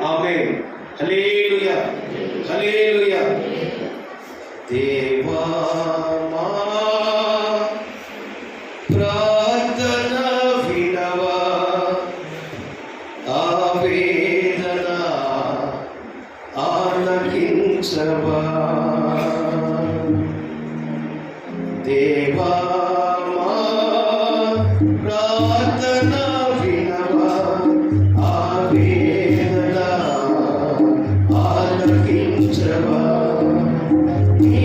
ఆమేన్. హల్లెలూయా, హల్లెలూయా. దేవా మా ప్రార్థన వినవా, ఆవేదన ఆలకించవా. దేవా మా ప్రార్థన వినవా, ఆవేదన ఆలకించవా. నీ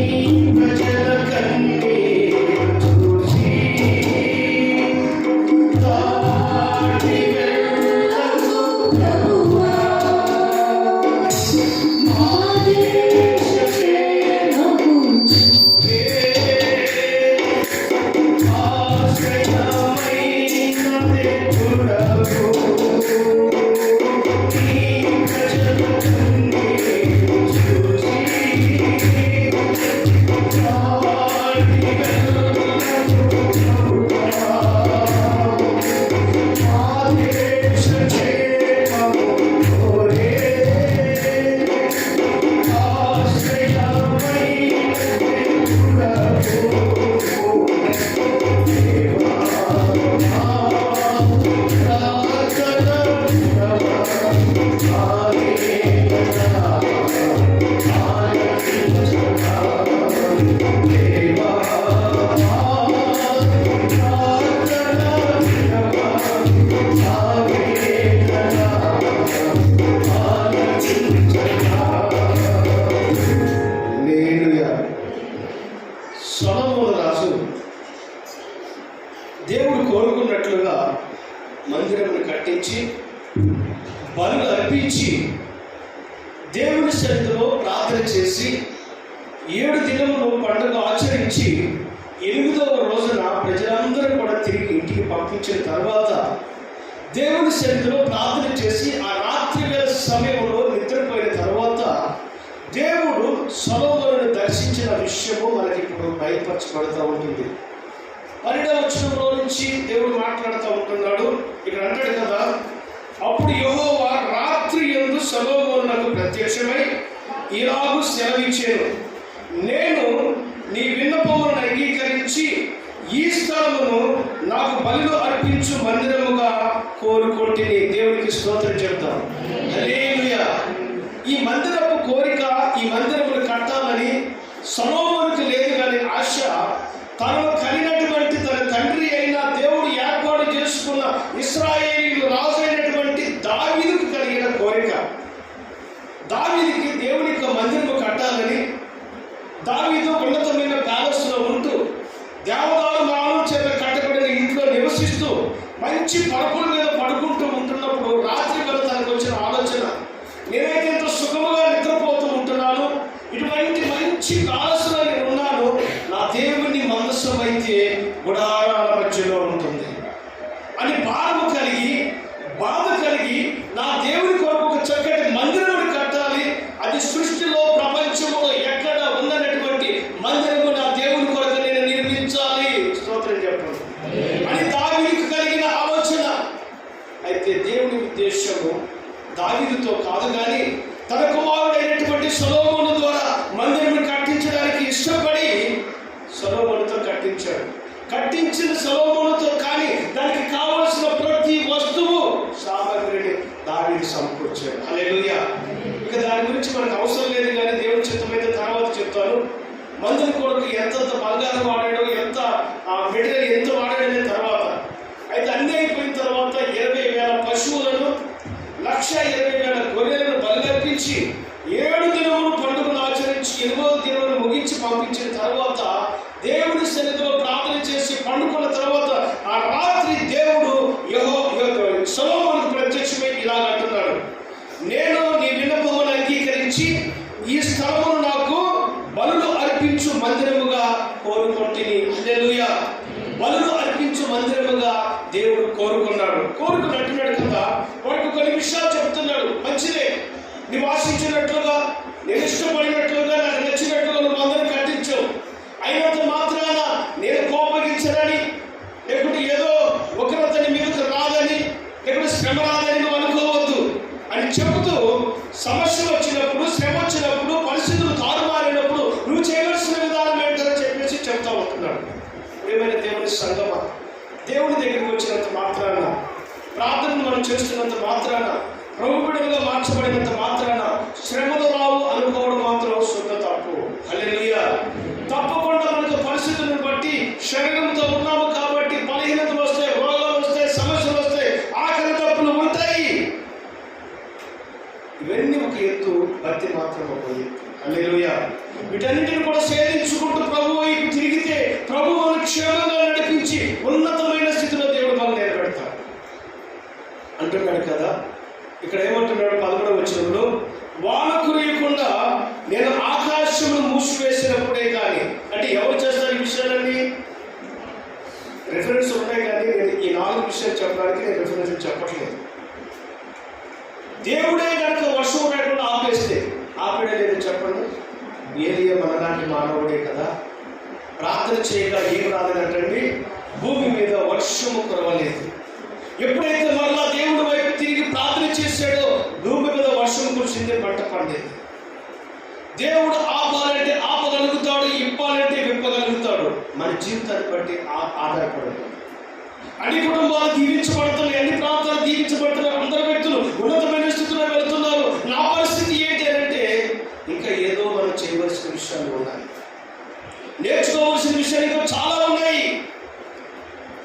ప్రజల కన్నీరు చూసి దాటి వెళ్ళకు ప్రభువా. మా దేశసేనకు ఆశ్రయమైనది చూడకు. నీ ప్రజల కన్నీరు చూసి దాటి వెళ్ళకు ప్రభువా. మా దేశక్షేమము కోరే సొలొమోను రాజు దేవుడు కోరుకున్నట్లుగా మందిరమును కట్టించి బలులు అర్పించి దేవుని సన్నిధిలో ప్రార్థన చేసి 7 దినములు పండుగ ఆచరించి 8వ రోజున ప్రజలందరూ కూడా తిరిగి ఇంటికి పంపించిన తర్వాత దేవుని సన్నిధిలో ప్రార్థన చేసి ఆ రాత్రి వేళ సమయంలో నిద్రపోయిన తర్వాత దేవుడు సొలొమోనును దర్శించిన విషయము మనకి ఇప్పుడు బయలుపరచబడుతూ ఉంటుంది. 12వ వచనంలో నుంచి దేవుడు మాట్లాడుతూ ఉంటున్నాడు. ఇక్కడ అంటాడు కదా, అప్పుడు యెహోవా రాత్రి యందు సొలొమోనునకు ప్రత్యక్షమై ఇలాగు సెలవిచ్చాను, నేను నీ విన్నపములను అంగీకరించి ఈ స్థలమును నాకు బలులు అర్పించు మందిరముగా కోరుకొంటిని. దేవునికి స్తోత్రం చెప్తాం. హల్లెలూయా. ఈ మందిరపు కోరిక, ఈ మందిరమును కట్టాలని సొలొమోనుకు లేదు కానీ ఆశ తనను కలిగినటువంటి తన తండ్రి అయిన దేవుడు ఏర్పాటు చేసుకున్న ఇశ్రాయేలీయులు రాజు అయినటువంటి దావీదుకు కలిగిన కోరిక. దావీదుకి దేవుని యొక్క మందిరము కట్టాలని, దావీదు ఉన్నతమైన ప్యాలెస్లో ఉంటూ దేవదారు నామం చేత కట్టబడిన ఇంట్లో నివసిస్తూ మంచి పరుపుల మీద పడుకుంటూ ఉంటున్నప్పుడు రాత్రి వేళ తనకు వచ్చిన ఆలోచన, నేనైతే ఎంతో సుఖముగా నిద్రపోతూ ఉంటున్నాను, ఇటువంటి మంచి ప్యాలెస్లో నేను ఉన్నాను, నా దేవుని మందసం అయితే గుడారాల మధ్యలో ఉంటుంది అని భారము కలిగి, బాధ కలిగి, నా దేవుని కొరకు ఒక చక్కటి మందిరమును కట్టాలి, అది సృష్టిలో ప్రపంచంలో ఎక్కడ ఉన్నటువంటి మందిరము నా దేవుని కొరకు నేను నిర్మించాలి. స్తోత్రం చెప్పండి అని దావీదుకు కలిగిన ఆలోచన. అయితే దేవుని ఉద్దేశము దావీదుతో కాదు కానీ తన కుమారుడైనటువంటి సొలొమోను ద్వారా మందిరమును కట్టించడానికి ఇష్టపడి సొలొమోనుతో కట్టించాడు. కట్టించిన సొలొమోనుతో కానీ దానికి కావలసిన ప్రతి వస్తువు సామగ్రిని దావీదు సమకూర్చాడు. హల్లెలూయా. ఇక దాని గురించి మనకు అవసరం లేదు కానీ దేవుని చిత్తమైతే తర్వాత చెప్తాను. మందిరం కొరకు ఎంత బంగారం వాడాడో, ఎంత మెటీరియల్ ఎంత వాడాడనే తర్వాత. అయితే అన్నీ అయిపోయిన తర్వాత 20,000 పశువులను, 1,20,000 గొర్రెలను బలిర్పించి 7 దినములు పండుగను ఆచరించి 8వ దినమును ముగించి పంపించిన తర్వాత దేవుని సన్నిధిలో ప్రార్థన చేసి పండుకున్న తర్వాత ఆ రాత్రి దేవుడు సొలొమోనుకు ప్రత్యక్షమై ఇలా అంటున్నాడు, నేను నీ విన్నపమును అంగీకరించి ఈ స్థలమును నాకు బలులు అర్పించు మందిరముగా కోరుకొంటిని. హల్లెలూయా. బలులు అర్పించు మందిరముగా దేవుడు కోరుకున్నాడు. కోరుకుని అంటున్నాడు కదా, వాడికి కొన్ని విషయాలు చెప్తున్నాడు. మంచిదే, నివాసించినట్లుగా, నేను ఇష్టపడినట్లుగా, నాకు నచ్చినట్లుగా నువ్వు మందిరం కట్టించావు, అయినంత మాత్రాన నేను కోపగించనని, లేకుంటే ఏదో ఒకరతని మీదకు రాదని, లేకుంటే శ్రమ రాదని నువ్వు అనుకోవద్దు అని చెబుతూ సమస్య వచ్చినప్పుడు, శ్రమ వచ్చినప్పుడు, పరిస్థితులు తారుమారినప్పుడు నువ్వు చేయవలసిన విధానం ఏంటో చెప్పేసి చెప్తా ఉంటున్నాడు. ఏమైనా దేవుని సంగమ, దేవుని దగ్గరికి వచ్చినంత మాత్రాన, ప్రార్థనను మనం చేస్తున్నంత మాత్రాన, ప్రభు బిడ్డలుగా మార్చబడినంత మాత్రాన శ్రమలు రావు అనుకోవడం మాత్రం శుద్ధ తప్పు. హల్లెలూయా. తప్పకుండా మనకు పరిస్థితులను బట్టి శరీరంతో ఉన్నాము కాబట్టి బలహీనతలు వస్తాయి, రోగాలు వస్తాయి, సమస్యలు వస్తాయి, ఆకలి తప్పులు ఉంటాయి. ఇవన్నీ ఒక ఎత్తు, భక్తి మాత్రం ఒక ఎత్తు. హల్లెలూయా. వీటన్నిటిని కూడా సేవించుకుంటూ ప్రభు వైపు తిరిగితే ప్రభు మనకు క్షేమంగా నడిపించి ఉన్నతమైన స్థితిలో దేవుడు మనం నిలబెడతాడు అంటున్నాడు కదా. ఇక్కడ ఏమంటున్నాడు 11వ వచనంలో, వాన కురియకుండా నేను ఆకాశమును మూసివేసినప్పుడే కానీ. అంటే ఎవరు చేస్తారు ఈ విషయాలన్నీ? రిఫరెన్స్ ఉన్నాయి కానీ నేను ఈ 4 విషయాలు చెప్పడానికి నేను రిఫరెన్స్ చెప్పట్లేదు. దేవుడే కనుక వర్షం లేకుండా ఆపేస్తే ఆపేడే లేదు చెప్పండి. ఏలియా మనలాంటి మానవుడే కదా. ప్రార్థన చేయగా ఏం రాలేదంటండి, భూమి మీద వర్షము కురవలేదు. ఎప్పుడైతే మరలా దేవుడి వైపు తిరిగి ప్రార్థన చేశాడో భూమి మీద వర్షం కురిసింది, పంట పండేది. దేవుడు ఆపాలంటే ఆపగలుగుతాడు, ఇప్పాలంటే విప్పగలుగుతాడు. మన జీవితాన్ని బట్టి ఆధారపడదు. అన్ని కుటుంబాలు దీవించబడుతున్నాయి, అన్ని ప్రాంతాలు దీవించబడుతున్నాయి, అందరు వ్యక్తులు ఉన్నతమైన స్థితిలో వెళ్తున్నారు. నా పరిస్థితి ఏంటి అంటే ఇంకా ఏదో మనం చేయవలసిన విషయాలు ఉన్నాయి, నేర్చుకోవలసిన విషయాలు ఇంకా చాలా ఉన్నాయి.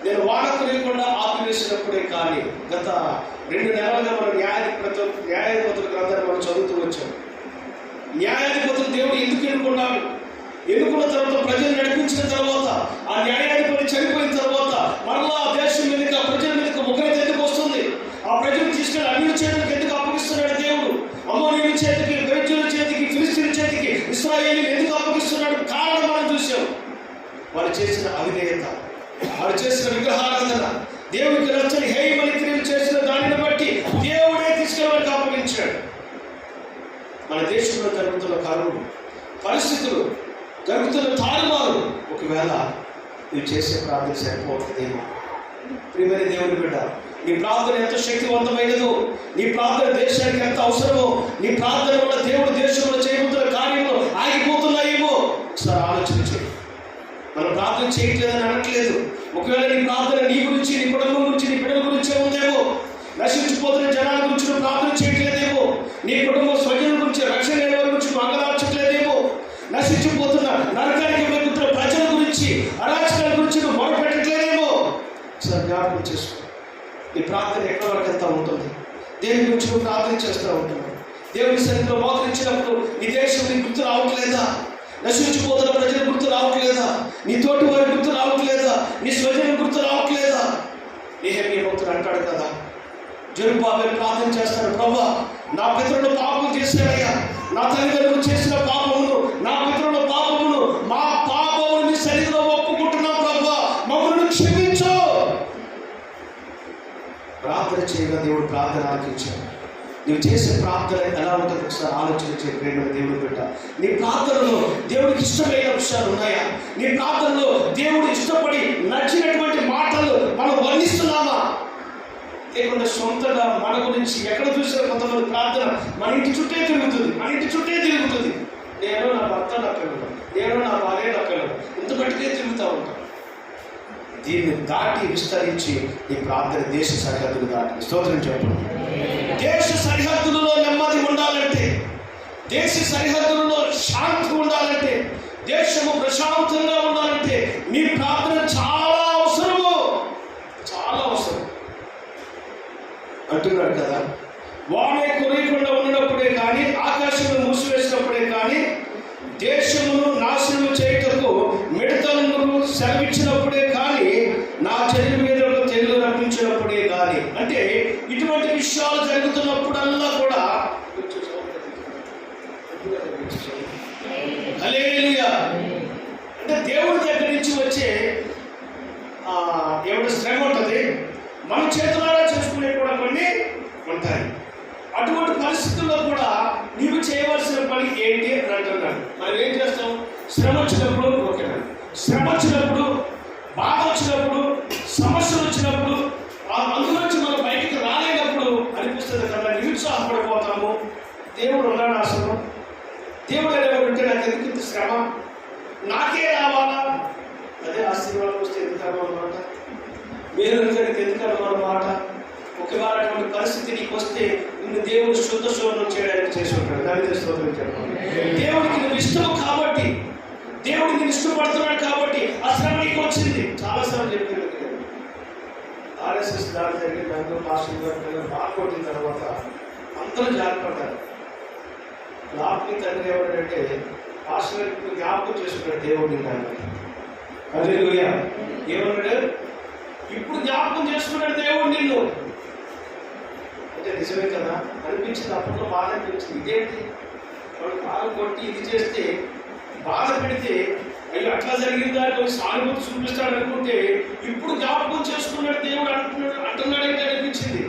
నేను వాన కురియకుండా ఆపివేసినప్పుడే కానీ. గత 2 నెలలుగా మనం న్యాయాధిపతుల గ్రంథాన్ని మనం చదువుతూ వచ్చాం. న్యాయాధిపతులు దేవుడు ఎందుకు ఎన్నుకున్నాడు? ఎన్నుకున్న తర్వాత ప్రజలు నడిపించిన తర్వాత, ఆ న్యాయాధిపతి చనిపోయిన తర్వాత మరలా ఆ దేశం మీదకి, ఆ ప్రజల మీదకి ఉగ్రత ఎందుకు వస్తుంది? ఆ ప్రజలు తీసుకెళ్ళి అన్యుల చేతికి ఎందుకు అప్పగిస్తున్నాడు దేవుడు? అమ్మోనీయుల చేతికి, బెజ్జుల చేతికి, ఫిలిస్తీన్ల చేతికి ఇశ్రాయేలీయులు ఎందుకు అప్పగిస్తున్నాడు? కారణం మనం చూసాం. వాళ్ళు చేసిన అవిధేయత, వారు చేసిన విగ్రహారాధన, దేవుడికి నచ్చని హేయమైన క్రియలు చేసిన దానిని బట్టి దేవుడే తీసుకెళ్ళడానికి అప్పగించాడు. మన దేశంలో జరుగుతున్న కరువు పరిస్థితులు, జరుగుతున్న తారుమారు, ఒకవేళ నువ్వు చేసే ప్రార్థన సరిపోతుందేమో. ప్రియమైన దేవుని బిడ్డ, నీ ప్రార్థన ఎంత శక్తివంతమైనదో, నీ ప్రార్థన దేశానికి ఎంత అవసరమో, నీ ప్రార్థన వల్ల దేవుడు దేశంలో చేయబోతున్న కార్యంలో ఆగిపోతున్నాయేమో ఒకసారి ఆలోచన చేయి. మనం ప్రార్థన చేయట్లేదని అనట్లేదు. ఒకవేళ నీ ప్రార్థన నీ గురించి, నీ కుటుంబం గురించి, నీ బిడ్డల గురించే ఉందేమో. నశించిపోతున్న జనాల గురించి నువ్వు ప్రార్థన చేయట్లేదేమో. నీ కుటుంబ స్వజనుల గురించి, రక్షణ లేని వారి గురించి నువ్వు అంగలార్చట్లేదేమో. నశించిపోతున్న నరకానికి వెళ్తున్న ప్రజల గురించి, అరాచకాల గురించి నువ్వు మొదలుపెట్టట్లేదేమో. ఒకసారి జ్ఞాపకం చేసుకో. నీ ప్రార్థన ఎక్కడ వరకు వెళ్తూ ఉంటుంది? దేవుని గురించి నువ్వు ప్రార్థన చేస్తూ ఉంటున్నావు. దేవుని సన్నిధిలో మోకరించినప్పుడు నీ దేశం నీ గుర్తు రావట్లేదా? నశించిపోతున్న ప్రజల గుర్తు రావట్లేదా? నీ తోటి వారి గుర్తు రావట్లేదా? నీ స్వజనుల గుర్తు రావట్లేదా? నెహెమ్యా భక్తుడు అంటాడు కదా, జెరుబ్బాబెలు ప్రార్థన చేస్తాడు, ప్రభువా నా పితరులు పాపం చేశాడయ్యా, నా తల్లిదండ్రులు చేసిన పాపమును, నా పితరుల పాపమును, మా పాపమును నీ సన్నిధిలో ఒప్పుకుంటున్నాం ప్రభువా, మమ్మల్ని క్షమించు. ప్రార్థన చేయగా దేవుడు ప్రార్థన ఆలకించాడు. నువ్వు చేసే ప్రార్థన ఎలా ఉంటుందో ఒకసారి ఆలోచన చేయడం. దేవుడు బిడ్డ, నీ ప్రార్థనలో దేవుడికి ఇష్టమైన విషయాలు ఉన్నాయా? నీ ప్రార్థనలో దేవుడు ఇష్టపడి నచ్చినటువంటి మాటలు మనం వర్ణిస్తున్నామా? లేకుండా సొంతగా మన గురించి ఎక్కడ చూసినా కొంతమంది ప్రార్థన మన ఇంటి చుట్టే తిరుగుతుంది, మన ఇంటి చుట్టే తిరుగుతుంది. నేను నా భర్త నా పిల్లలు, నేను నా భార్య నా పిల్లలు, ఇంత బట్టికే తిరుగుతూ ఉంటాను. దీన్ని దాటి విస్తరించి నీ ప్రార్థన దేశ సరిహద్దులు దాటి. స్తోత్రం చెప్పండి. దేశ సరిహద్దులలో నెమ్మది ఉండాలంటే, దేశ సరిహద్దులలో శాంతి ఉండాలంటే, దేశము ప్రశాంతంగా ఉండాలంటే నీ ప్రార్థన చాలా అవసరము, చాలా అవసరం అంటున్నాడు కదా. వానే కురియకుండా ఉన్నప్పుడే కానీ, ఆకాశంలో మూసివేసినప్పుడే కానీ, దేశమును నాశనము చేయటకు మిడతలను సెలవిచ్చినప్పుడే కానీ, నా జనుల మీద తెగులు రప్పించినప్పుడే కానీ. అంటే ఇటువంటి విషయాలు జరుగుతున్నప్పుడల్లా కూడా హల్లెలూయా అంటే దేవుడి దగ్గర నుంచి వచ్చే ఏమైనా శ్రమ ఉంటుంది, మన చేతులారా చేసుకునే కూడా కొన్ని ఉంటాయి. అటువంటి పరిస్థితుల్లో కూడా నీవు చేయవలసిన పని ఏంటి అని అంటున్నాడు. మనం ఏం చేస్తాం? శ్రమ వచ్చినప్పుడు ఓకేనా, శ్రమ వచ్చినప్పుడు, బాధ వచ్చినప్పుడు, సమస్యలు వచ్చినప్పుడు, అందులోంచి మనం బయటికి రాలేనప్పుడు అనిపిస్తుంది కదా, నిరుత్సాహపడిపోతాము, దేవుడు ఉన్నాడు అసలు. దేవుడు అనేవాడు ఉంటే నాకు ఎందుకు ఇంత శ్రమ, నాకే రావాలా? అదే ఆశీర్వాదం వస్తే ఎందుకు అన్నమాట, మీరు ఎందుకు అన్నమాట. ఒకవేళ అటువంటి పరిస్థితి నీకు వస్తే నిన్ను దేవుడు శుద్ధ శోధనం చేయడానికి చేసి ఉంటాడు. దాని స్తోత్రం చెప్పండి. దేవుడికి నువ్వు ఇష్టం కాబట్టి, దేవుడు నేను ఇష్టపడుతున్నాడు కాబట్టి ఆ శ్రమ నీకు వచ్చింది. చాలాసార్లు చెప్పాను. ఆర్ఎస్ఎస్ దాడి జరిగి దాంతో పాస్టర్ గారు బాగా కొట్టిన తర్వాత అందరూ జాగ్రత్తపడ్డారు. లాభి తండ్రి ఎవరంటే పాస్టర్ గారికి జ్ఞాపకం చేసుకున్నాడు దేవుడిని. దాన్ని హల్లెలూయా. ఏమన్నాడు? ఇప్పుడు జ్ఞాపకం చేసుకున్నాడు దేవుడు నిన్ను అంటే నిజమే కదా అనిపించింది. అప్పట్లో బాధ అనిపించింది. ఇదేంటి వాడు బాగా కొట్టి ఇది చేస్తే బాధ పెడితే అయ్యో అట్లా జరిగిందా అని సానుభూతి చూపిస్తాడు అనుకుంటే ఇప్పుడు జ్ఞాపకం చేసుకున్నాడు దేవుడు అంటున్నాడంటే అనిపించింది.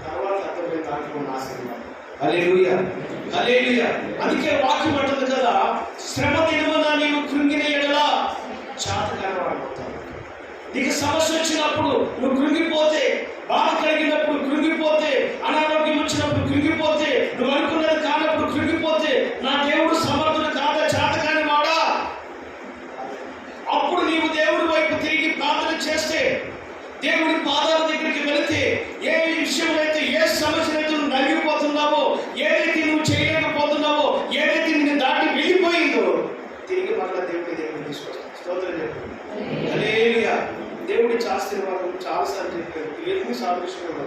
తర్వాత అర్థమైంది దాంట్లో ఆశీర్వాదం. హల్లెలూయా, హల్లెలూయా. అందుకే వాక్యం అంటుంది కదా, శ్రమ దినమున నీవు కృంగిన ఎడల చాతకాని వాడు అవుతావు. నీకు సమస్య వచ్చినప్పుడు నువ్వు కృంగిపోతే, బాధ కలిగినప్పుడు కృంగిపోతే, అనారోగ్యం వచ్చినప్పుడు కృంగిపోతే, నువ్వు అనుకున్నది కానప్పుడు కృంగిపోతే, నా దేవుడు సమర్థుడు కాదా, చాతకాని వాడా? అప్పుడు నీవు దేవుడి వైపు తిరిగి ప్రార్థన చేస్తే, దేవుడి పాదాల దగ్గరికి వెళితే, ఏ విషయంలో అయితే, ఏ సమస్యలైతే నువ్వు నలిగిపోతున్నావో, ఏదైతే నువ్వు చేయలేకపోతున్నావో, ఏదైతే నిన్ను దాటి వెళ్ళిపోయిందో తిరిగి మళ్ళా దేవుడి దగ్గరికి తీసుకొస్తాను. స్తోత్రం చెప్పండి. హల్లెలూయా. దేవుడి ఆశీర్వాదం చాలాసార్లు చెప్పారు. ఎన్ని సాదృశ్యంగా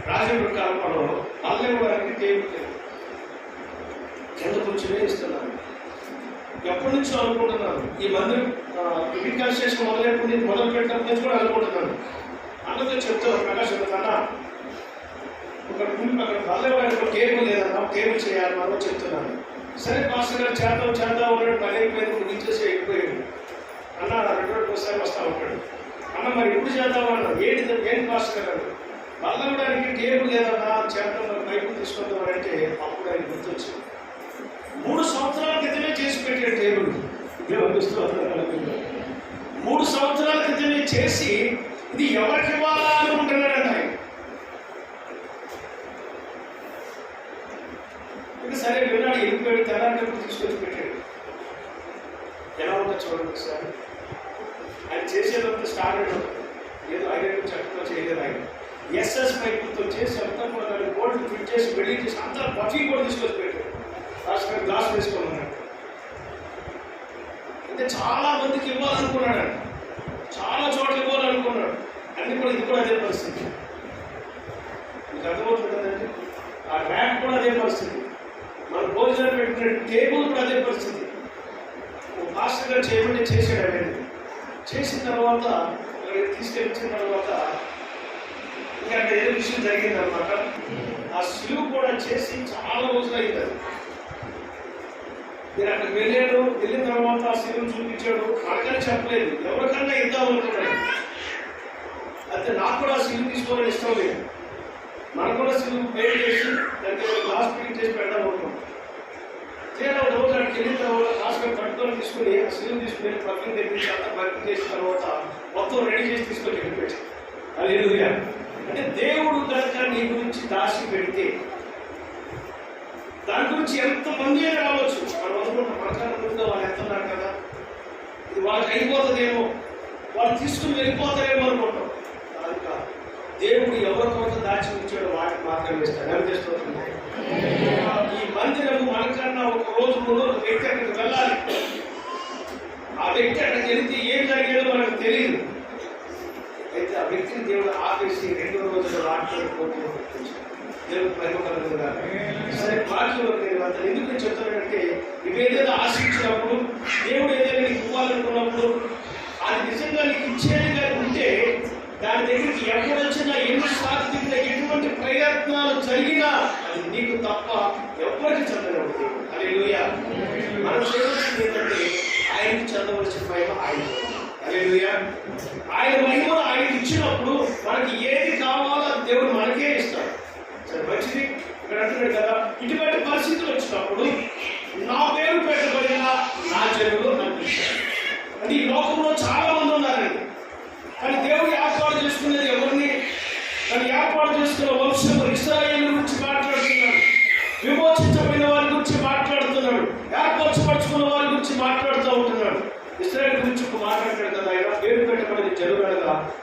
రాజేంద్ర కాలంలో పల్లె వారికి దేవుడు కింద కూర్చొని ఇస్తున్నాను. ఎప్పటి నుంచో అనుకుంటున్నాను, ఈ మందిరం రికన్స్ట్రక్షన్ మొదలు పెట్టినప్పటి నుంచి కూడా అనుకుంటున్నాను. అన్నతో చెప్తాను, ప్రకాశ్ అన్న అక్కడ పల్లె వారికి టేబుల్ లేదన్నా, టేబుల్ చేయాలన్నా చెప్తున్నాను. సరే పాస్టర్ గారు చేద్దాం అన్నట్టు పని అయిపోయింది, ముగించేసి వెళ్ళిపోయాడు. అన్న 2 రోజులకు ఒకసారి వస్తా ఉంటాడు. అన్న మరి ఎప్పుడు చేద్దామన్నా, ఏంటి పాస్టర్ గారు బల్లవడానికి టేబుల్ లేదన్నా, చేద్దాం బైబుల్ తీసుకుందాం అంటే అప్పుడు ఆయన గుర్తొచ్చింది. 3 సంవత్సరాల క్రితమే చేసి పెట్టాడు టేబుల్. 3 సంవత్సరాల క్రితమే చేసి ఇది ఎవరికి ఇవ్వాలా అనుకుంటున్నాడంట ఆయన. సరే విన్నాడు, వెళ్ళిపోయాడు. తెల్లారినప్పుడు తీసుకొచ్చి పెట్టాడు. ఎలా ఉంటుందో చూడండి ఒకసారి. ఆయన చేసేదంతా స్టాండర్డ్ ఉంటుంది, ఏదో ఐరన్ చక్కగా చేయలేదు. ఆయన ఎస్ఎస్ పైపులతో చేసి అంతా కూడా బోర్డులు ఫిట్ చేసి వెల్డింగ్ చేసి అంతా బఫీ కూడా తీసుకొచ్చి పెట్టాడు. లాస్ట్ గ్లాస్ వేసుకోమన్నాడు. అంటే చాలా మందికి ఇవ్వాలనుకున్నాడు, చాలా చోట్ల ఇవ్వాలనుకున్నాడు. అన్ని కూడా ఇది కూడా అదే పరిస్థితి. మీకు అర్థమవుతుంది కదండి. ఆ ర్యాక్ కూడా అదే పరిస్థితి, మన భోజనం పెట్టిన టేబుల్ కూడా అదే పరిస్థితి. పాస్టర్ గారు చేయమంటే చేసాడు. అనేది చేసిన తర్వాత తీసుకెళ్ళిన తర్వాత ఇంకా అక్కడ ఏదో విషయం జరిగిందనమాట. ఆ సిలువ కూడా చేసి చాలా రోజులు అవుతుంది. నేను అక్కడికి వెళ్ళిన తర్వాత ఆ సిలువను చూపించాడు. మనకన్నా చెప్పలేదు, ఎవరికన్నా ఇద్దాం అనుకున్నాడు. అయితే నాకు కూడా ఆ సిలువ తీసుకోవాలని ఇష్టం లేదు. మనకు కూడా సిలువ పెయింట్ చేసి దానికి గ్లాస్ పెయింట్ చేసి పెడదాం అనుకున్నాం. తీరా రోజు అక్కడికి వెళ్ళిన తర్వాత హాస్పిటల్ పట్టుకొని తీసుకుని ఆ సిలువ తీసుకుని పక్కన తెప్పించి అంతా భర్తీ చేసిన తర్వాత మొత్తం రెడీ చేసి తీసుకొని వెళ్ళిపోయాడు. హల్లెలూయా. అంటే దేవుడు కనుక నీ గురించి దాచి పెడితే దాని గురించి ఎంతమంది అయినా రావచ్చు. మనం అనుకుంటాం మనకన్నా ముందుగా వాళ్ళు ఎంతున్నారు కదా, ఇది వాళ్ళకి అయిపోతుందేమో, వాళ్ళు తీసుకుని వెళ్ళిపోతారేమో అనుకుంటాం. కనుక దేవుడు ఎవరికొంత దాచి ఉంచాడో వాటికి మాత్రమే ఇస్తాడు. అనిపిస్తుంది. ఈ మందిరము మనకన్నా ఒక రోజు ముందు ఒక వ్యక్తి అక్కడికి వెళ్ళాలి. ఆ వ్యక్తి అక్కడికి వెళితే ఏం జరిగేదో మనకు తెలియదు. అయితే ఆ వ్యక్తిని దేవుడు ఆపేసి 2 రోజులు రాకపోతే దేవుడు ప్రయోగకరంగా సరే వాక్యంలో నేను అంత ఎందుకు చెప్తానంటే, నువ్వేదైనా ఆశించినప్పుడు, దేవుడు ఏదైనా నీకు ఇవ్వాలనుకున్నప్పుడు, అది నిజంగా నీకు ఇచ్చేదిగా ఉంటే దాని దగ్గరికి ఎప్పుడు వచ్చినా, ఎన్ని సాధించినా, ఎటువంటి ప్రయత్నాలు జరిగినా అది నీకు తప్ప ఎవరికి చెందలేదు. హల్లెలూయా. మనం చేయవలసింది ఏంటంటే ఆయనకి చెందవలసిన మహిమ ఆయన. హల్లెలూయా. ఆయన మహిమను ఆయనకి ఇచ్చినప్పుడు మనకి ఏది కావాలో అది దేవుడు మనకే ఇస్తాడు. సరే మంచిది. ఇక్కడ అంటున్నాడు కదా, ఇటువంటి పరిస్థితులు వచ్చినప్పుడు నా పేరు పెట్టబడిన నా జనులు నన్ను ఇచ్చారు. అంటే ఈ లోకంలో చాలా మంది ఉన్నారండి, కానీ దేవుడు ఏర్పాటు చేసుకునేది ఎవరిని? కానీ ఏర్పాటు చేసుకున్న వంశం ఇశ్రాయేలు గురించి మాట్లాడుతున్నాడు.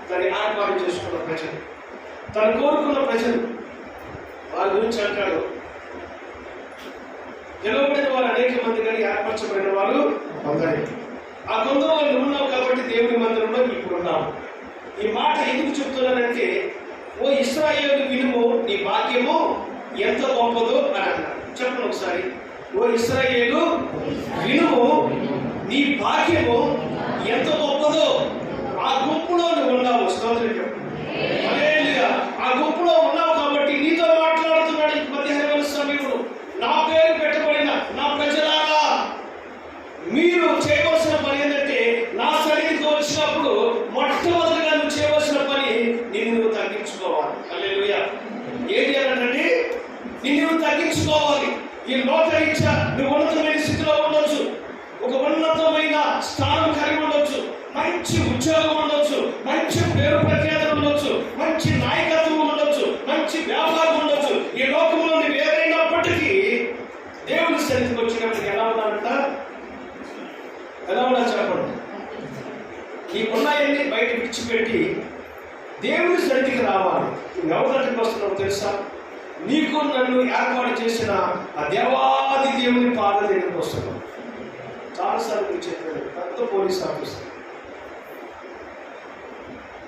తను ఏర్పాటు చేసుకున్న ప్రజలు, తను కోరుకున్న ప్రజలు, వారి గురించి అంటాడు, పిలువబడిన వారు అనేక మంది కానీ ఏర్పరచబడిన వారు కొందరే. ఆ కొందరు నువ్వు ఉన్నావు కాబట్టి దేవుని మందిరంలో ఇప్పుడు ఉన్నావు. ఈ మాట ఎందుకు చెప్తున్నానంటే, ఓ ఇశ్రాయేలు వినుము, నీ భాగ్యము ఎంత గొప్పదో అని అన్నాడు. చెప్పండి ఒకసారి, ఓ ఇశ్రాయేలు వినుము, నీ భాగ్యము ఎంత గొప్పదో. ఆ గుంపులో నువ్వు ఉన్నావు. స్తోత్రం చెప్పు. హల్లెలూయా. ఆ గుంపులో ఉన్నావు కాబట్టి నీతో మాట్లాడుతున్నాడు ఈ మధ్యాహ్న సమయంలో. నా పేరు పెట్టబడిన నా ప్రజలారా, మీరు చేయవలసిన పని ఏంటంటే, నా సన్నిధికి వచ్చినప్పుడు మొట్టమొదటిగా నువ్వు చేయవలసిన పని నిన్ను నువ్వు తగ్గించుకోవాలి. హల్లెలూయా. ఏం చేయాలంటే నిన్ను నువ్వు తగ్గించుకోవాలి. ఈ లోకరీత్యా నువ్వు ఉన్నతమైన స్థితిలో ఉండొచ్చు, ఒక ఉన్నతమైన స్థానం కలిగి ఉండొచ్చు, మంచి ఉద్యోగం ఉండొచ్చు, మంచి పేరు ప్రఖ్యాతులు ఉండొచ్చు, మంచి నాయకత్వం ఉండొచ్చు, మంచి వ్యాపారం ఉండొచ్చు. ఈ లోకంలో నువ్వు ఏదైనప్పటికీ దేవుని సన్నిధికి వచ్చినప్పటికి ఎలా ఉన్నాడంట? ఎలా ఉన్నా చెప్పండి. నీకున్నాయన్ని బయట విడిచిపెట్టి దేవుని సన్నిధికి రావాలి. నువ్వు ఎవరి దగ్గరికి వస్తున్నావు తెలుసా? నీకు నన్ను ఏర్పాటు చేసిన ఆ దేవాది దేవుని పాద దగ్గరికి వస్తున్నావు. చాలాసార్లు మీరు చెప్పాడు, పెద్ద పోలీస్ ఆఫీసర్,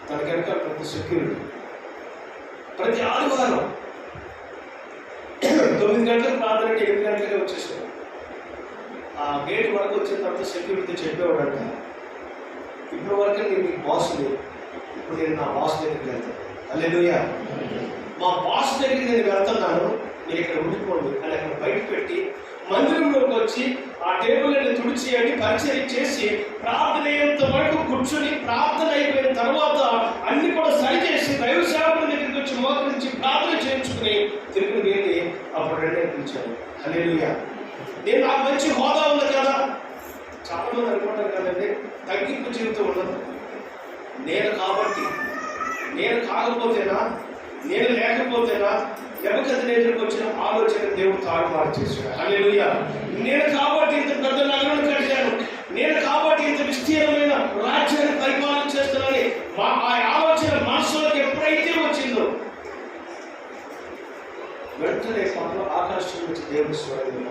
తన కనుక పెద్ద సెక్యూరిటీ, ప్రతి ఆదివారం 9 గంటలకు ప్రార్థన 8 గంటలకే వచ్చేసాడు. ఆ గేట్ వరకు వచ్చిన తర్వాత సెక్యూరిటీ చెప్పేవాడంట, ఇప్పటి వరకు నేను మీకు బాస్ లేదు, ఇప్పుడు నేను నా బాస్ దగ్గరికి వెళ్తాను. హల్లెలూయా. మా బాస్ దగ్గరికి నేను వెళ్తున్నాను, మీరు ఇక్కడ ఉండిపోండి అని అక్కడ బయట పెట్టి మందిరంలోకి వచ్చి ఆ టేబుల్ని తుడిచేయండి, పరిచయం చేసి ప్రార్థన అయ్యేంత వరకు కూర్చొని, ప్రార్థన అయిపోయిన తర్వాత అన్ని కూడా సరిచేసి దైవ సేవకుల దగ్గరికి వచ్చి మోకరించి ప్రార్థన చేయించుకుని తిరిగి వెళ్ళి అప్పుడు రెండే పిలిచాను. హల్లెలూయా. నేను నాకు మంచి హోదా ఉంది కదా, చాలా మంది అనుకుంటారు కదండి, తగ్గింపు జీవితం ఉండదు. నేను కాబట్టి, నేను కాకపోతేనా, నేను లేకపోతేనా, నెబుకద్నెజరుకు వచ్చిన ఆలోచన దేవుడు తారుమారు చేశాడు. హల్లెలూయా. నేను కాబట్టి ఇంత పెద్ద నగరం కట్టాను, నేను కాబట్టి ఇంత విస్తీర్ణమైన రాజ్యాన్ని పరిపాలన చేస్తున్నానని ఆ ఆలోచన మనసులోకి ఎప్పుడైతే వచ్చిందో వెంటనే ఆకాశం నుంచి దేవుడి స్వరం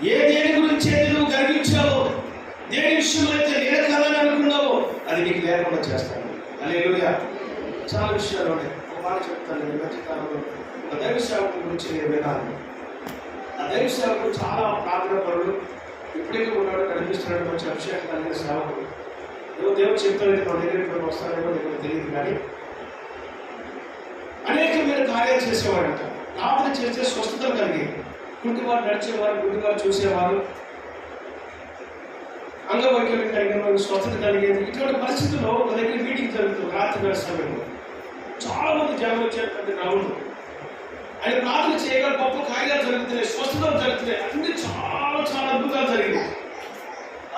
ఏ దేని గురించి అయితే నువ్వు గర్వించావో, దేని విషయంలో అయితే నేను కలని అనుకున్నావో అది నీకు లేకుండా చేస్తాను. హల్లెలూయా. చాలా విషయాలు ఉన్నాయి. ఒక మాట చెప్తాను. ఈ మధ్యకాలంలో ఒక దైవ సేవకుల గురించి నేను విన్నాను. ఆ దైవ సేవకుడు చాలా ప్రార్థన పరుడు, ఇప్పటికీ ఉన్నాడు, కనిపిస్తున్నాడు, మంచి అభిషేకం కలిగిన సేవకుడు. ఏదో దేవుడు చెప్తాడు, నా దగ్గర వస్తానేమో నీకు తెలియదు, కానీ అనేకమైన కార్యాలు చేసేవాడంట. ప్రార్థన చేస్తే స్వస్థతలు కలిగేవి. కుంటివారు నడిచేవారు, గుడ్డివారు చూసేవారు, అంగవైకల్యం కలిగిన వారు స్వస్థత కలిగేది. ఇటువంటి పరిస్థితుల్లో ఒక దగ్గర మీటింగ్ జరుగుతుంది రాత్రి వేళ సమయంలో. చాలా మంది జనం వచ్చేటువంటి రౌండ్. ఆయన ప్రార్థన చేయగా గొప్ప కార్యాలు జరుగుతున్నాయి, స్వస్థతలు జరుగుతున్నాయి, అన్ని చాలా చాలా అద్భుతాలు జరిగినాయి.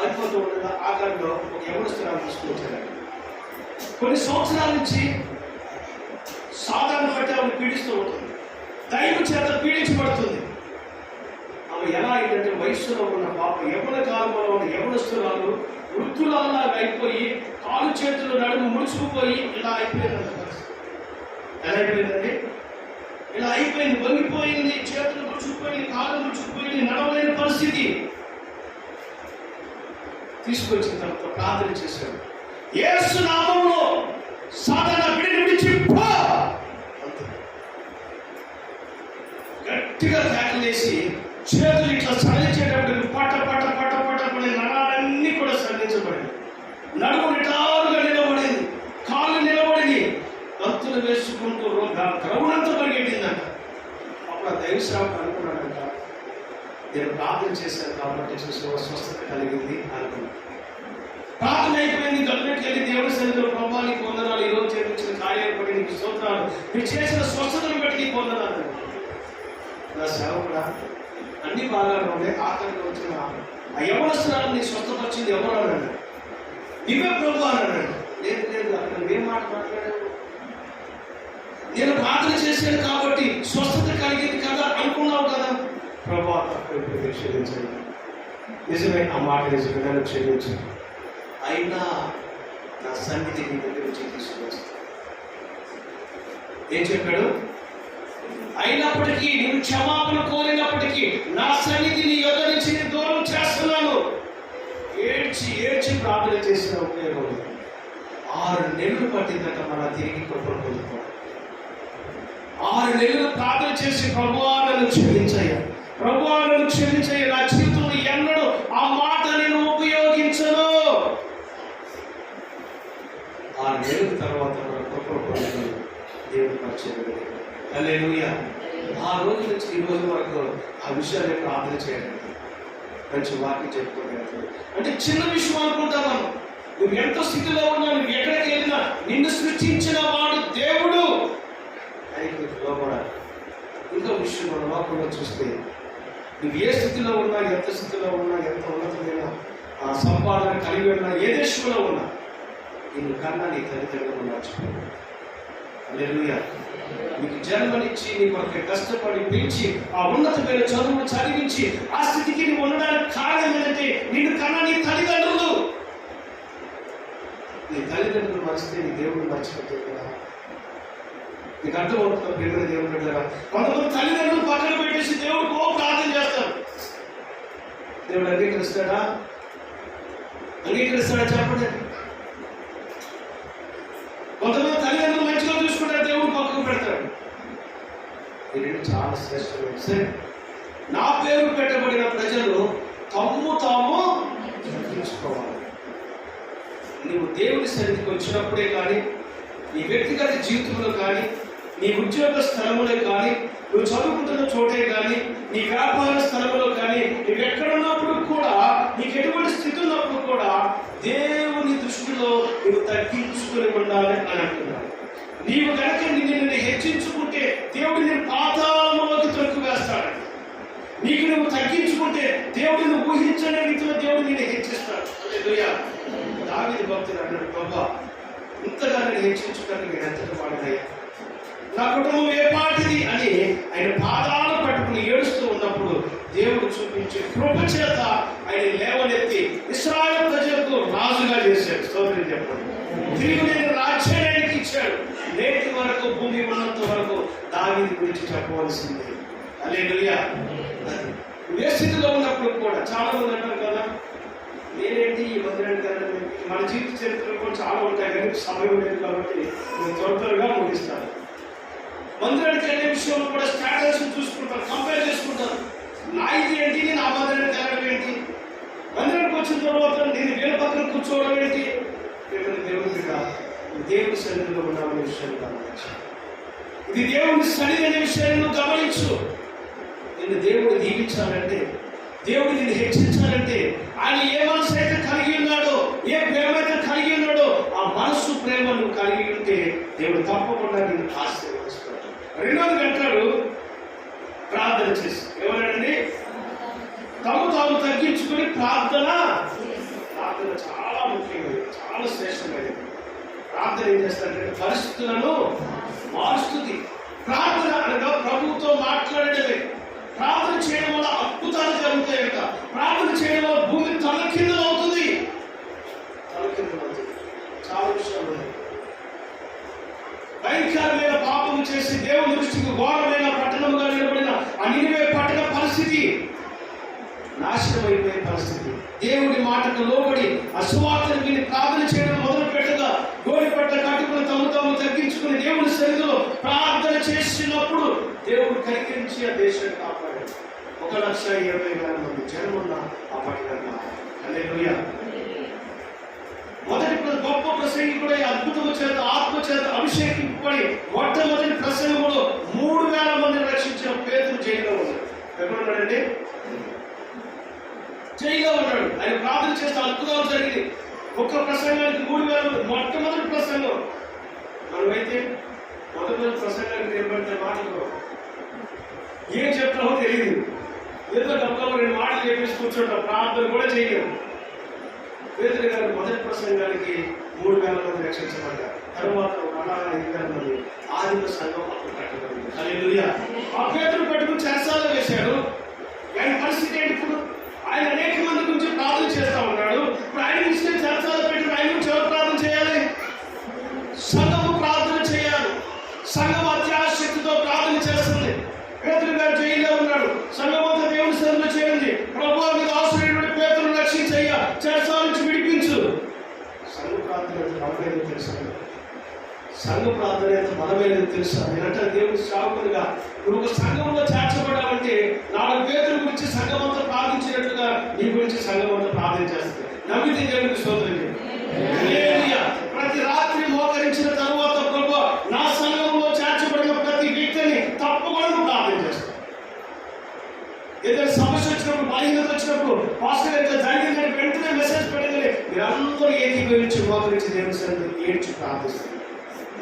అయిపోతూ ఉండగా ఆఖరిలో ఒక యవనస్తురాలు తీసుకొచ్చారు. కొన్ని సంవత్సరాల నుంచి సాధారణ బట్టి ఆమె పీడిస్తూ ఉంటుంది, దైవం చేత పీడించబడుతుంది. ఆమె ఎలా అయిందంటే, వయస్సులో ఉన్న పాప యవ్వన కాలంలో ఉన్న యవనస్తురాలు వృద్ధులల్లా అయిపోయి, కాలు చేతులు నడుము ముడుచుకుపోయి ఇలా అయిపోయిందంట. ఎలా అయిపోయిందండి? ఇలా అయిపోయింది, వంగిపోయింది, చేతులు ముడుచుకుపోయింది, కాలు ముడుచుకుపోయింది, నడవలేని పరిస్థితి. తీసుకొచ్చిన తర్వాత ప్రార్థన చేశాడు. యేసు నామములో సాధారణ బిడ్డని విడిచిపో, గట్టిగా కేకలేసి చేతులు ఇట్లా సడలించేటప్పుడు పట్ట పట్ట పట్ట పట్ట పడి నరాలన్నీ కూడా సడలించబడింది. నడుము నిటారుగా నిలబడింది, కాళ్ళు నిలబడింది, భక్తులు వేసుకుంటూ గ్రౌండంతా పరిగెట్టిందంట. అప్పుడు ఆ దైవ సేవకు అనుకున్నాడంట, నేను ప్రార్థన చేశాను కాబట్టి స్వస్థత కలిగింది అనుకున్నాను. ప్రార్థన అయిపోయింది, గవర్నమెంట్కి వెళ్ళి దేవుడి సన్నిధిలో ప్రభావానికి పొందనాలు, ఈరోజు చేయించిన కార్యాలు బట్టి నీకు స్తోత్రాలు, మీరు చేసిన స్వస్థతను బట్టి నీకు పొందనాలు. నా సేవకుడా అన్ని బాగానే ఉండే, ఆఖరికి వచ్చిన ఆ యవనస్తురాన్ని స్వస్థపరిచింది ఎవరు అన్నాడు? నీవే ప్రభు అన్నాడు. లేదు లేదు, అక్కడ నువ్వేం మాట మాట్లాడావు? నేను ప్రార్థన చేశాను కాబట్టి స్వస్థత కలిగింది కదా అనుకున్నావు కదా. ప్రభు తప్పైపోయింది, క్షమించండి. నిజమే, ఆ మాట నిజమే, నన్ను క్షమించు, అయినా నా సన్నిధి నీ దగ్గర నుంచి తీసుకొస్తాను. ఏం చెప్పాడు? అయినప్పటికీ నువ్వు క్షమాపణ కోరినప్పటికీ నా సన్నిధి నీ యొద్ద నుంచి నేను దూరం చేస్తున్నాను. ఏడ్చి ఏడ్చి ప్రార్థన చేసిన ఉపయోగం 6 నెలలు పట్టిందట మన తిరిగి కృపను పొందుకోవాలి. 6 నెలలు ప్రార్థన చేసి ప్రభువా నన్ను క్షమించయ్యా, ప్రభువా నన్ను క్షమించయ్యా, నా జీవితంలో ఎన్నడూ ఆ మాట నేను ఉపయోగించను. 6 నెలల తర్వాత మన కృపను పొందుకుని దేవుడు పరిచయం. హల్లెలూయా. ఆ రోజు నుంచి ఈ రోజు వరకు ఆ విషయాన్ని ప్రార్థన చేయాలి, మంచి వాక్యం చెప్పుకోగలుగుతాడు. అంటే చిన్న విషయం అనుకుంటా మనం. నువ్వు ఎంత స్థితిలో ఉన్నా, నువ్వు ఎక్కడికి వెళ్ళినా నిన్ను సృష్టించిన వాడు దేవుడు ఆయనకి లోపడాలి. ఇంకో విషయం మన లోపంలో చూస్తే, నువ్వు ఏ స్థితిలో ఉన్నా, ఎంత స్థితిలో ఉన్నా, ఎంత ఉన్నతమైన సంపాదన కలిగి ఉన్నా, ఏ దేశంలో ఉన్నా, నిన్ను కన్నా నీ తల్లిదండ్రులు మర్చిపోయాడు. హల్లెలూయా. నీకు జన్మనిచ్చి నీ కొరకు కష్టపడి పెంచి ఆ ఉన్నతమైన చదువును చదివించి ఆ స్థితికి నువ్వు ఉండడానికి కారణం ఏంటంటే నిన్ను కన్నా నీ తల్లిదండ్రులు. నీ తల్లిదండ్రులు మర్చితే నీ దేవుడు మర్చిపోతే కదా. నీకు అర్థమవుతున్న ప్రేమ దేవుడు కదా. కొంతమంది తల్లిదండ్రులు పక్కన పెట్టేసి దేవుడు ప్రార్థన చేస్తారు. దేవుడు అంగీకరిస్తాడా? అంగీకరిస్తాడా? చెప్పండి. కొంతమంది తల్లిదండ్రులు మంచిగా చూసుకుంటారు, దేవుడు పక్కకు పెడతాడు. ఈ రెండు చాలా శ్రేష్టమైన. సరే, నా పేరు పెట్టబడిన ప్రజలు తమ్ము తాము తగ్గించుకోవాలి. నువ్వు దేవుని సన్నిధికి వచ్చినప్పుడే కానీ, నీ వ్యక్తిగత జీవితంలో కానీ, నీ ఉద్యోగ స్థలంలో కానీ, నువ్వు చదువుకుంటున్న చోటే కానీ, నీ వ్యాపార స్థలంలో కానీ, నువ్వు ఎక్కడున్నప్పుడు కూడా, నీకు ఎటువంటి స్థితి ఉన్నప్పుడు కూడా దేవుని దృష్టిలో నువ్వు తగ్గించుకొని ఉండాలి అని అంటున్నాడు. నీవు కనుక నిన్ను హెచ్చించుకుంటే దేవుడు నేను పాతాళంలోకి తొక్కి వేస్తాడు. నీకు నువ్వు తగ్గించుకుంటే దేవుడు నువ్వు ఊహించని రీతిలో దేవుడు నిన్ను హెచ్చిస్తాడు. హల్లెలూయా. దావీదు భక్తుడు అన్నాడు, ప్రభా ఇంతగా నేను హెచ్చించుకొని నేను ఎంతటి వాడినయ్యా, నా కుటుంబం ఏ పాటిది అని ఆయన పాదాలు పట్టుకుని ఏడుస్తూ ఉన్నప్పుడు దేవుడు చూపించే కృప చేత ఆయన లేవనెత్తి ఇశ్రాయేలు ప్రజలకు రాజుగా చేశాడు. స్తోత్రం చెప్పండి. తిరిగి నేను రాజ్యానికి ఇచ్చాడు. నేటి వరకు భూమి ఉన్నంత వరకు దావీదు గురించి చెప్పవలసింది. హల్లెలూయా. ఏ స్థితిలో ఉన్నప్పుడు కూడా చాలా మంది అంటారు కదా, నేనేంటి ఈ మందిరానికి వెళ్ళడం. మన జీవిత చరిత్రలు కూడా చాలా ఉంటాయి, కానీ సమయం లేదు కాబట్టి నేను త్వరగా ముగిస్తాను. మందిరానికి వెళ్ళే విషయంలో కూడా స్టాటస్ చూసుకుంటారు, కంపేర్ చేసుకుంటారు. నా ఇది ఏంటి, నేను ఆ మందిరానికి వెళ్ళడం ఏంటి, మందిరానికి వచ్చిన తర్వాత నేను వీళ్ళ పక్కన కూర్చోవడం ఏంటి. దేవుడిగా దేవుని సన్నిధిలో ఉన్నామనే విషయాన్ని గమనించు. ఇది దేవుని సన్నిధి అనే విషయాన్ని నువ్వు గమనించు. నిన్ను దేవుడు దీవించాలంటే, దేవుడు నిన్ను హెచ్చించాలంటే, ఆయన ఏ మనసు అయితే కలిగి ఉన్నాడో, ఏ ప్రేమ అయితే కలిగి ఉన్నాడో, ఆ మనస్సు ప్రేమ నువ్వు కలిగి ఉంటే దేవుడు తప్పకుండా నిన్ను ఆశీర్వదిస్తాడు. రెండోది అంటాడు, ప్రార్థన చేసి ఏమన్నాడండి? తమ తాము తగ్గించుకుని ప్రార్థన చాలా ముఖ్యమైనది, చాలా శ్రేష్టమైనది. ప్రార్థన ఏం చేస్తాడంటే పరిస్థితులను మారుస్తుంది. ప్రార్థన అనగా ప్రభువుతో మాట్లాడటమే. ప్రార్థన చేయడం వల్ల అద్భుతాలు జరుగుతాయట. ప్రార్థన చేయడం వల్ల భూమి తలకిందులు అవుతుంది. చాలా విషయాలు ఉన్నాయి. భయంకరమైన పాపము చేసి దేవుని దృష్టికి ఘోరమైన పట్టణముగా నిలబడిన ఆ నినివే పట్టణ పరిస్థితి నాశనం అయిపోయే పరిస్థితి. దేవుడి మాటకు లోబడి అసువార్తను విని ప్రార్థన చేయడం మొదలు పెట్టగా గోడిపట్ట కట్టుకుని తమ తగ్గించుకుని దేవుని సన్నిధిలో ప్రార్థన చేసినప్పుడు దేవుడు కనికరించి ఆ దేశాన్ని కాపాడాడు. 1,20,000 మంది జనమున్న ఆ పట్టణంలో. హల్లెలూయా. మొదటి గొప్ప ప్రసంగికుడు అద్భుతము చేత ఆత్మ చేత అభిషేకింపబడి మొట్టమొదటి ప్రసంగంలో 3,000 మందిని రక్షించిన పేతురు జైల్లో ఉన్నాడు. ఎక్కడున్నాడండి? జైల్లో ఉన్నాడు. ఆయన ప్రార్థన చేస్తే అద్భుతాలు జరిగింది. ఒక్క ప్రసంగానికి 3,000 మంది. మొట్టమొదటి ప్రసంగం. మనమైతే మొట్టమొదటి ప్రసంగానికి ఏర్పడితే మాటలు ఏం చెప్తామో తెలియదు. ఏదో డబ్బులో 2 మాటలు చెప్పేసి కూర్చుంటాం, ప్రార్థన కూడా చేయలేము. పేతురు గారు మొదటి ప్రసంగానికి 3,000 మంది రక్షించబడ్డారు. తర్వాత 5,000 మంది ఆదిమ సంఘం అప్పుడు కట్టబడింది. హల్లెలూయా. ఆ పేతురు పట్టుకుని చెరసాలలో వేశాడు. ఆయన పరిస్థితి ఏంటి ఇప్పుడు? ఆయన అనేక మంది గురించి ప్రార్థన చేస్తా ఉన్నాడు. ఇప్పుడు ఆయన ఇస్తే చర్చలో పెట్టి ఆయన గురించి ఎవరు ప్రార్థన చేయాలి? సంఘము ప్రార్థన చేయాలి. సంఘం అత్యాశక్తితో ప్రార్థన చేస్తుంది. పేతురు గారు జైల్లో ఉన్నాడు. సంఘం అంతా దేవుని సన్నిధిలో చేరింది. ప్రభువా మీకు అవసరమైనటువంటి పేతురును రక్షించయ్యా, చర్చల నుంచి విడిపించు. సంఘ ప్రార్థన బలమైనది తెలుసా? సంఘ ప్రార్థన ఎంత బలమైనది తెలుసా? నేనంటే దేవుని సేవకునిగా నువ్వు ఒక సంఘంలో చేర్చబడాలంటే 4 పేతుల గురించి సంఘం అంతా ప్రార్థించినట్టుగా నీ గురించి సంఘం అంతా ప్రార్థన చేస్తుంది. నమ్మితే దేవునికి స్తోత్రం. ప్రతి రాత్రి మోకరించిన తరువాత ప్రభువా నా సంఘంలో చేర్చబడిన ప్రతి వ్యక్తిని తప్పకుండా ప్రార్థన చేస్తాను. ఏదైనా సమస్య వచ్చినప్పుడు, బలహీనత వచ్చినప్పుడు, పాస్టర్ గారు జరిగిందని వెంటనే మెసేజ్ పెట్టగానే మీరందరూ ఏకీభవించి మోకరించి దేవుని సన్నిధిని ఏడ్చి ప్రార్థిస్తారు.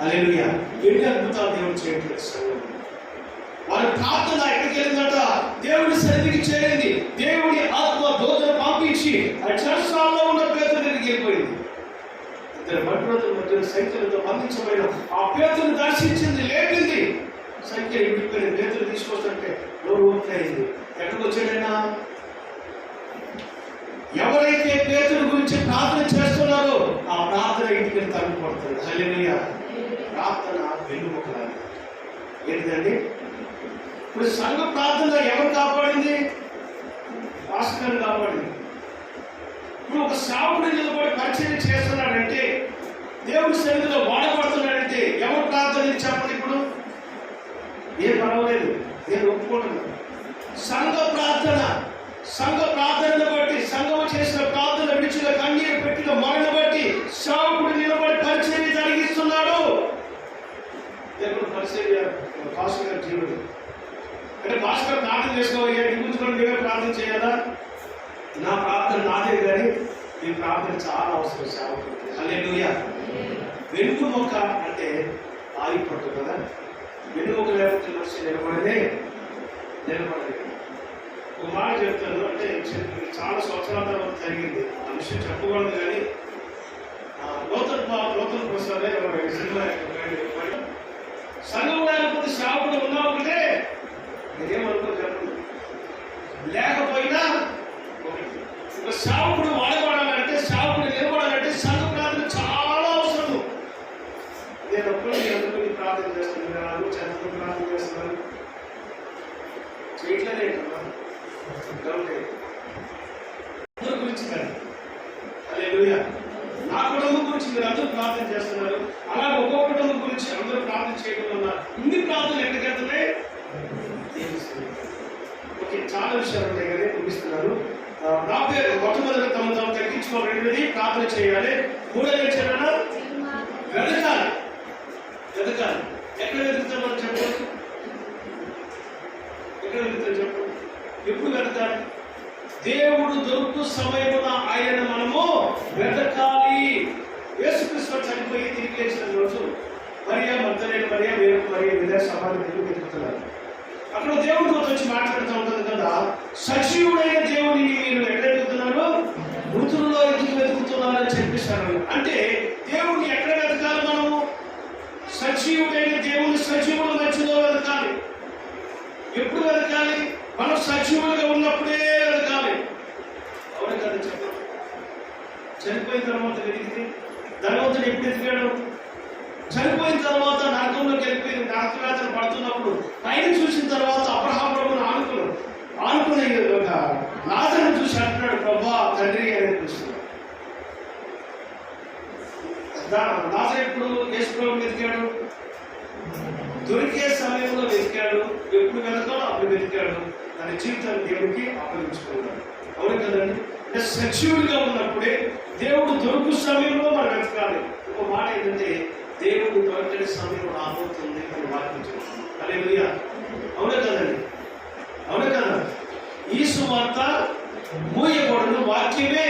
హల్లెలూయా. ఎన్ని అద్భుతాలు దేవుడు చేయట్లేదు సంఘం. వారి ప్రార్థన ఎక్కడికి వెళ్ళిందట? దేవుడి సన్నిధికి చేరింది. దేవుడి ఆత్మ దూతను పంపించి ఆ చర్చాల్లో ఉన్న పేతురు దగ్గరికి వెళ్ళిపోయింది. ఇద్దరు భటుల మధ్య సంఖ్యలతో బంధించబడిన ఆ పేతురుని దర్శించింది, లేపింది. సంఖ్య విడిపోయిన పేతురు తీసుకొస్తుంటే నోరు ఊపిపోయింది. ఎక్కడికి వచ్చాడైనా? ఎవరైతే పేతురు గురించి ప్రార్థన చేస్తున్నారో ఆ ప్రార్థన ఇంటికి తగ్గిపడుతుంది. హల్లెలూయా. ప్రార్థన వెన్నుముకలాగా ఏంటిదండి? ఇప్పుడు సంఘ ప్రార్థన ఎవరు కాపాడింది? పాస్టర్ కాపాడింది. ఇప్పుడు ఒక సేవకుడు నిలబడి పరిచయం చేస్తున్నాడంటే, దేవుడి సన్నిధిలో వాడబడుతున్నాడంటే ఎవరు ప్రార్థన చెప్పండి. ఇప్పుడు ఏం పర్వాలేదు, నేను ఒప్పుకుంటున్నాను. సంఘ ప్రార్థనను బట్టి, సంఘం చేసిన ప్రార్థన, విడిచిన కన్నీరు పెట్టిన మొరను బట్టి సేవకుడు నిలబడి పరిచయం జరిగిస్తున్నాడు. దేవుడు పరిచయం పాస్టర్ గారి జీవుడు అంటే పాస్టర్ ప్రార్థన చేసుకోవయ్యా, నీ గురించి నువ్వే ప్రార్థన చేయాలా? నా ప్రార్థన నాదే, కానీ ఈ ప్రార్థన చాలా అవసరం సేవకుడికి. హల్లెలూయా. వెన్నుముక అంటే ఆగిపోతుంది కదా. వెన్నుముక లేకపోతే మనిషి నిలబడలేదు. ఒక మాట చెప్తాను, అంటే చాలా సంవత్సరాల తర్వాత జరిగింది. ఆ విషయం చెప్పకూడదు, కానీ లోతన్ ప్రసాదే సినిమా సంఘం లేకపోతే సేవకుడు ఉన్నా ఒకటే, నేనేమనుకో చెప్పండి. లేకపోయినా ఒక సేవకుడు వాడబడాలంటే, సేవకుడు నిలబడాలంటే సంఘ ప్రార్థన చాలా అవసరం. నేను ఒక్కరు ఎందుకు ప్రార్థన చేస్తున్నాను, చంద్రుడు ప్రార్థన చేస్తున్నాను చేయట్లేదే కదా. అందరి గురించి కానీ హల్లెలూయా. నా కుటుంబం గురించి మీరు అందరూ ప్రార్థన చేస్తున్నారు. అలాగే ఒక్కొక్క కుటుంబం గురించి అందరూ ప్రార్థన చేయడం వల్ల ఇన్ని ప్రార్థనలు ఎక్కడికి వెళ్తున్నాయి? ఓకే, చాలా విషయాలు ఉన్నాయి కానీ ముగిస్తున్నారు. నా పేరు మొట్టమొదటి తమ తగ్గించుకోవాలి, ప్రార్థన చేయాలి. 3వ చరణ వెతకాలి. ఎక్కడ వెతుకుతామని చెప్పండి. ఎక్కడ వెతుకుతాం చెప్పండి. ఎప్పుడు వెతకాలి? దేవుడు దొరుకు సమయమున ఆయన మనము వెతకాలి. యేసుక్రీస్తు చనిపోయి తిరిగి లేచిన రోజు మరియా మగ్దలేని మరియా, వేరొక మరియా మీద సమాధి దగ్గర వెతుకుతున్నారు. అక్కడ దేవుడు వచ్చి మాట్లాడుతూ ఉంటుంది కదా, సజీవుడైన దేవుడిని మీరు ఎక్కడ వెతుకుతున్నారు? మృతుల్లో ఎందుకు వెతుకుతున్నారని చెప్పేశారు. అంటే దేవుడిని ఎక్కడ వెతకాలి? మనము సజీవుడైన దేవుని సజీవుడు మధ్యలో వెతకాలి. ఎప్పుడు వెతకాలి? మనం సజీవులుగా ఉన్నప్పుడే వెతకాలి. అవును కదా చెప్పండి. చనిపోయిన తర్వాత వెతికితే ధనవంతుడు ఎప్పుడు ఎదిగాడు? చనిపోయిన తర్వాత నరకంలోకి వెళ్ళిపోయింది. నరకవేదన పడుతున్నప్పుడు పైన చూసిన తర్వాత అబ్రహాము ప్రభువును ఆనుకునే ఒక లాజరును చూసి అంటున్నాడు, ప్రభా తండ్రి అని చూస్తున్నాడు. లాజరు ఎప్పుడు యేసు ప్రభువుని వెతికాడు? దొరికే సమయంలో వెతికాడు. ఎప్పుడు వెతకాలో అప్పుడు వెతికాడు. తన జీవితాన్ని దేవుడికి అప్పగించుకున్నాడు. అవును కదండి. అంటే సజీవుడిగా ఉన్నప్పుడే దేవుడు దొరుకు సమయంలో మనం వెతకాలి. ఒక మాట ఏంటంటే, దేవుడు దొరకని సమయం రాబోతుంది అని వాక్యం చెప్తుంది. హల్లెలూయా. అవునా కదండి? అవునా కదా? ఈ సువార్త మూయబడిన వాక్యమే